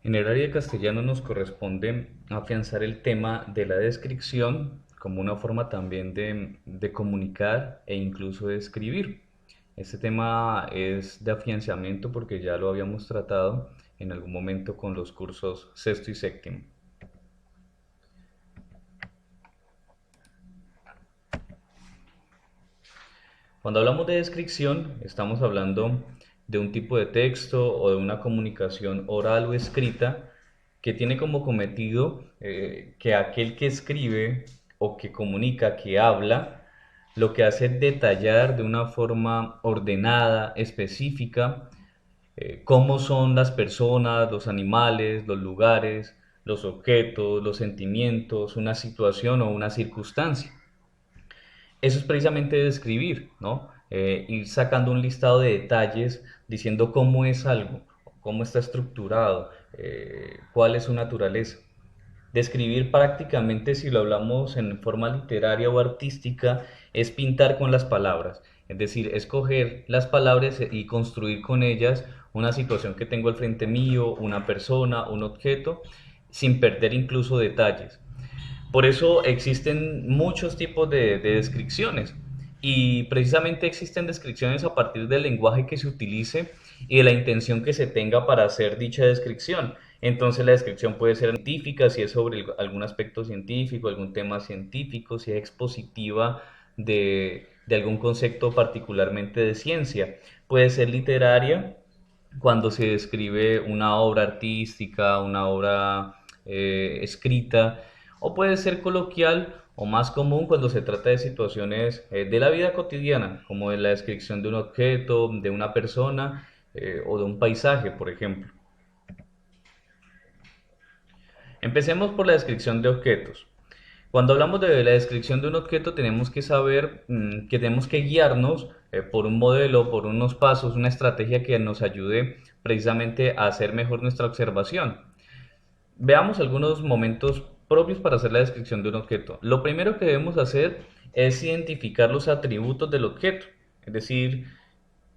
En el área de castellano nos corresponde afianzar el tema de la descripción como una forma también de comunicar e incluso de escribir. Este tema es de afianzamiento porque ya lo habíamos tratado en algún momento con los cursos sexto y séptimo. Cuando hablamos de descripción, estamos hablando de un tipo de texto o de una comunicación oral o escrita que tiene como cometido que aquel que escribe o que comunica, que habla, lo que hace es detallar de una forma ordenada, específica, cómo son las personas, los animales, los lugares, los objetos, los sentimientos, una situación o una circunstancia. Eso es precisamente describir, ¿no? Ir sacando un listado de detalles diciendo cómo es algo, cómo está estructurado, cuál es su naturaleza. Describir prácticamente, si lo hablamos en forma literaria o artística, es pintar con las palabras. Es decir, escoger las palabras y construir con ellas una situación que tengo al frente mío, una persona, un objeto, sin perder incluso detalles. Por eso existen muchos tipos de descripciones y precisamente existen descripciones a partir del lenguaje que se utilice y de la intención que se tenga para hacer dicha descripción. Entonces la descripción puede ser científica, si es sobre algún aspecto científico, algún tema científico, si es expositiva de algún concepto particularmente de ciencia. Puede ser literaria cuando se describe una obra artística, una obra escrita, o puede ser coloquial o más común cuando se trata de situaciones de la vida cotidiana, como de la descripción de un objeto, de una persona o de un paisaje, por ejemplo. Empecemos por la descripción de objetos. Cuando hablamos de la descripción de un objeto, tenemos que saber que tenemos que guiarnos por un modelo, por unos pasos, una estrategia que nos ayude precisamente a hacer mejor nuestra observación. Veamos algunos momentos propios para hacer la descripción de un objeto. Lo primero que debemos hacer es identificar los atributos del objeto, es decir,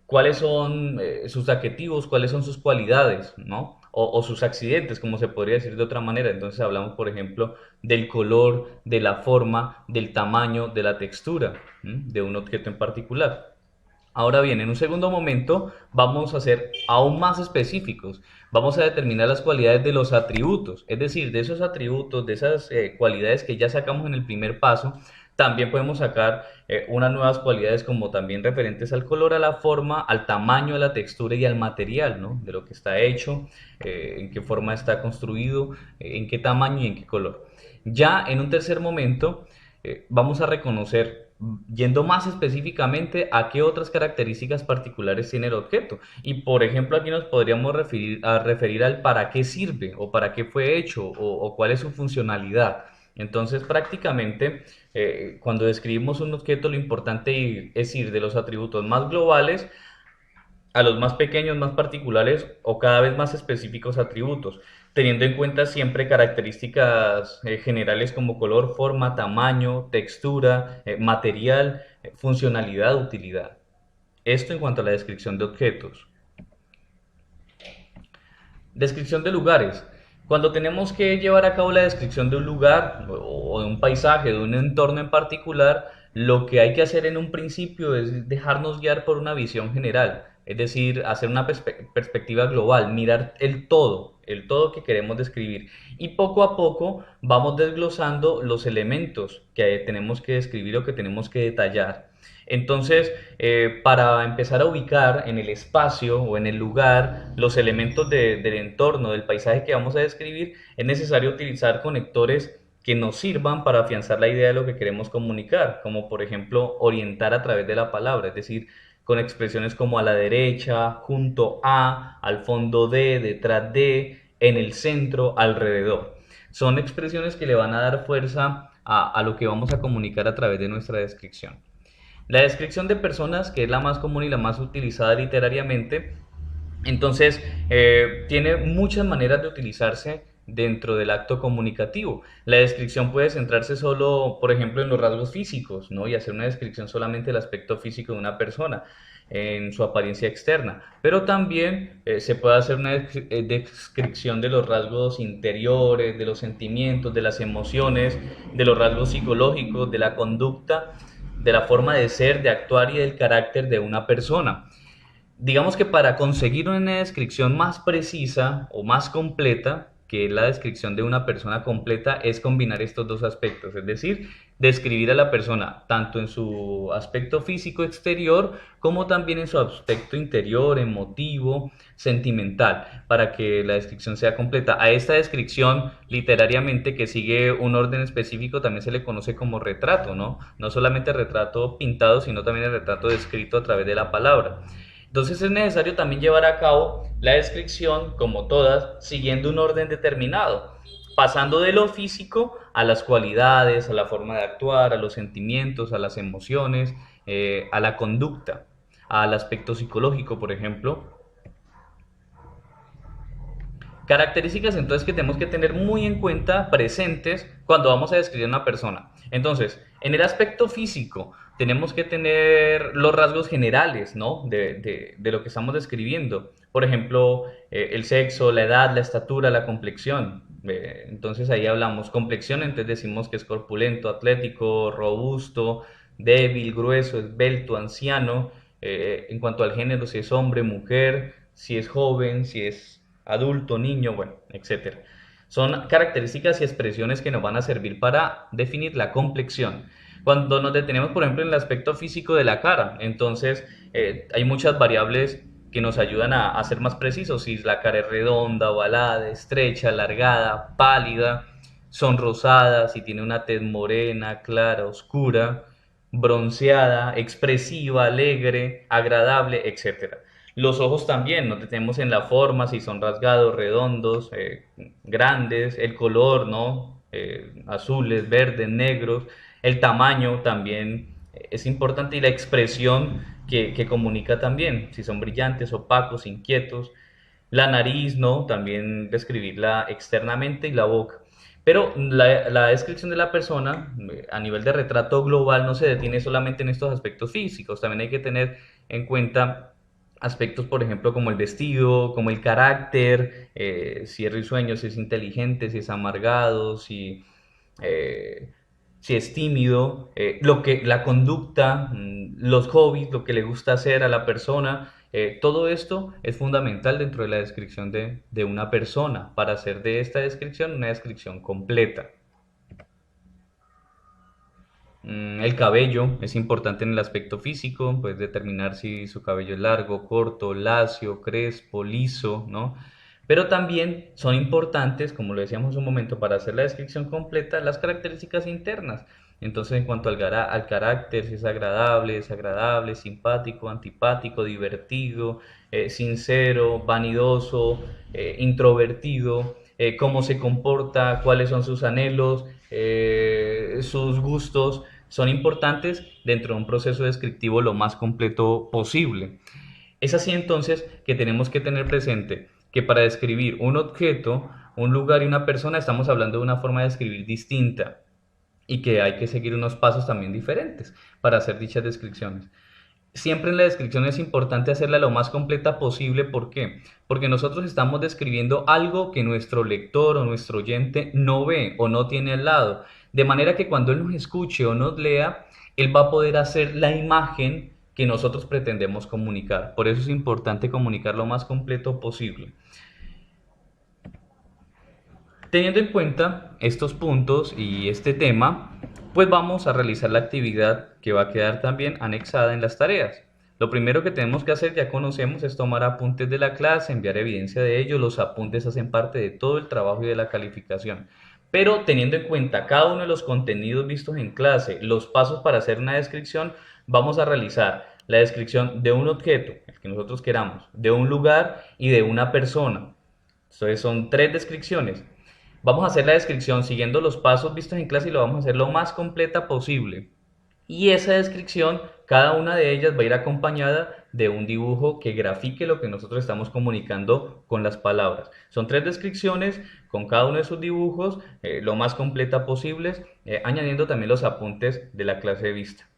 cuáles son sus adjetivos, cuáles son sus cualidades, ¿no? O sus accidentes, como se podría decir de otra manera. Entonces hablamos, por ejemplo, del color, de la forma, del tamaño, de la textura, ¿m? De un objeto en particular. Ahora bien, en un segundo momento vamos a ser aún más específicos. Vamos a determinar las cualidades de los atributos, es decir, de esos atributos, de esas cualidades que ya sacamos en el primer paso, también podemos sacar unas nuevas cualidades como también referentes al color, a la forma, al tamaño, a la textura y al material, ¿no? De lo que está hecho, en qué forma está construido, en qué tamaño y en qué color. Ya en un tercer momento vamos a reconocer, yendo más específicamente, a qué otras características particulares tiene el objeto. Y por ejemplo, aquí nos podríamos referir al para qué sirve o para qué fue hecho o cuál es su funcionalidad. Entonces, prácticamente, cuando describimos un objeto, lo importante es ir de los atributos más globales a los más pequeños, más particulares o cada vez más específicos atributos, teniendo en cuenta siempre características generales como color, forma, tamaño, textura, material, funcionalidad, utilidad. Esto en cuanto a la descripción de objetos. Descripción de lugares. Cuando tenemos que llevar a cabo la descripción de un lugar o de un paisaje, de un entorno en particular, lo que hay que hacer en un principio es dejarnos guiar por una visión general, es decir, hacer una perspectiva global, mirar el todo que queremos describir. Y poco a poco vamos desglosando los elementos que tenemos que describir o que tenemos que detallar. Entonces, para empezar a ubicar en el espacio o en el lugar los elementos del entorno, del paisaje que vamos a describir, es necesario utilizar conectores que nos sirvan para afianzar la idea de lo que queremos comunicar, como por ejemplo orientar a través de la palabra, es decir, con expresiones como a la derecha, junto a, al fondo de, detrás de, en el centro, alrededor. Son expresiones que le van a dar fuerza a lo que vamos a comunicar a través de nuestra descripción. La descripción de personas, que es la más común y la más utilizada literariamente, entonces tiene muchas maneras de utilizarse dentro del acto comunicativo. La descripción puede centrarse solo, por ejemplo, en los rasgos físicos, ¿no? Y hacer una descripción solamente del aspecto físico de una persona. en su apariencia externa, pero también se puede hacer una descripción de los rasgos interiores, de los sentimientos, de las emociones, de los rasgos psicológicos, de la conducta, de la forma de ser, de actuar y del carácter de una persona. Digamos que para conseguir una descripción más precisa o más completa, que es la descripción de una persona completa, es combinar estos dos aspectos, es decir, describir a la persona tanto en su aspecto físico exterior como también en su aspecto interior, emotivo, sentimental, para que la descripción sea completa. A esta descripción literariamente que sigue un orden específico también se le conoce como retrato, ¿no? No solamente retrato pintado, sino también el retrato descrito a través de la palabra. Entonces es necesario también llevar a cabo la descripción, como todas, siguiendo un orden determinado, pasando de lo físico a las cualidades, a la forma de actuar, a los sentimientos, a las emociones, a la conducta, al aspecto psicológico, por ejemplo. Características entonces que tenemos que tener muy en cuenta, presentes, cuando vamos a describir a una persona. Entonces, en el aspecto físico, tenemos que tener los rasgos generales, ¿no? De lo que estamos describiendo. Por ejemplo, el sexo, la edad, la estatura, la complexión. Entonces ahí hablamos complexión, entonces decimos que es corpulento, atlético, robusto, débil, grueso, esbelto, anciano. En cuanto al género, si es hombre, mujer, si es joven, si es adulto, niño, bueno, etcétera. Son características y expresiones que nos van a servir para definir la complexión. Cuando nos detenemos, por ejemplo, en el aspecto físico de la cara, entonces hay muchas variables que nos ayudan a ser más precisos, si la cara es redonda, ovalada, estrecha, alargada, pálida, sonrosada, si tiene una tez morena, clara, oscura, bronceada, expresiva, alegre, agradable, etcétera. Los ojos también, nos detenemos en la forma, si son rasgados, redondos, grandes, el color, ¿no? Azules, verdes, negros, el tamaño también es importante y la expresión que comunica también, si son brillantes, opacos, inquietos, la nariz, ¿no? También describirla externamente y la boca. Pero la descripción de la persona a nivel de retrato global no se detiene solamente en estos aspectos físicos, también hay que tener en cuenta aspectos, por ejemplo, como el vestido, como el carácter, si es risueño, si es inteligente, si es amargado, eh, si es tímido, la conducta, los hobbies, lo que le gusta hacer a la persona. Todo esto es fundamental dentro de la descripción de una persona para hacer de esta descripción una descripción completa. El cabello es importante en el aspecto físico, pues determinar si su cabello es largo, corto, lacio, crespo, liso, ¿no? Pero también son importantes, como lo decíamos un momento, para hacer la descripción completa, las características internas. Entonces, en cuanto al carácter, si es agradable, desagradable, simpático, antipático, divertido, sincero, vanidoso, introvertido, cómo se comporta, cuáles son sus anhelos, sus gustos, son importantes dentro de un proceso descriptivo lo más completo posible. Es así entonces que tenemos que tener presente que para describir un objeto, un lugar y una persona estamos hablando de una forma de escribir distinta y que hay que seguir unos pasos también diferentes para hacer dichas descripciones. Siempre en la descripción es importante hacerla lo más completa posible. ¿Por qué? Porque nosotros estamos describiendo algo que nuestro lector o nuestro oyente no ve o no tiene al lado. De manera que cuando él nos escuche o nos lea, él va a poder hacer la imagen que nosotros pretendemos comunicar. Por eso es importante comunicar lo más completo posible. Teniendo en cuenta estos puntos y este tema, pues vamos a realizar la actividad que va a quedar también anexada en las tareas. Lo primero que tenemos que hacer, ya conocemos, es tomar apuntes de la clase, enviar evidencia de ello. Los apuntes hacen parte de todo el trabajo y de la calificación. Pero teniendo en cuenta cada uno de los contenidos vistos en clase, los pasos para hacer una descripción, vamos a realizar la descripción de un objeto, el que nosotros queramos, de un lugar y de una persona. Entonces son tres descripciones. Vamos a hacer la descripción siguiendo los pasos vistos en clase y lo vamos a hacer lo más completa posible. Y esa descripción, cada una de ellas va a ir acompañada de un dibujo que grafique lo que nosotros estamos comunicando con las palabras. Son tres descripciones con cada uno de sus dibujos, lo más completa posibles, añadiendo también los apuntes de la clase de vista.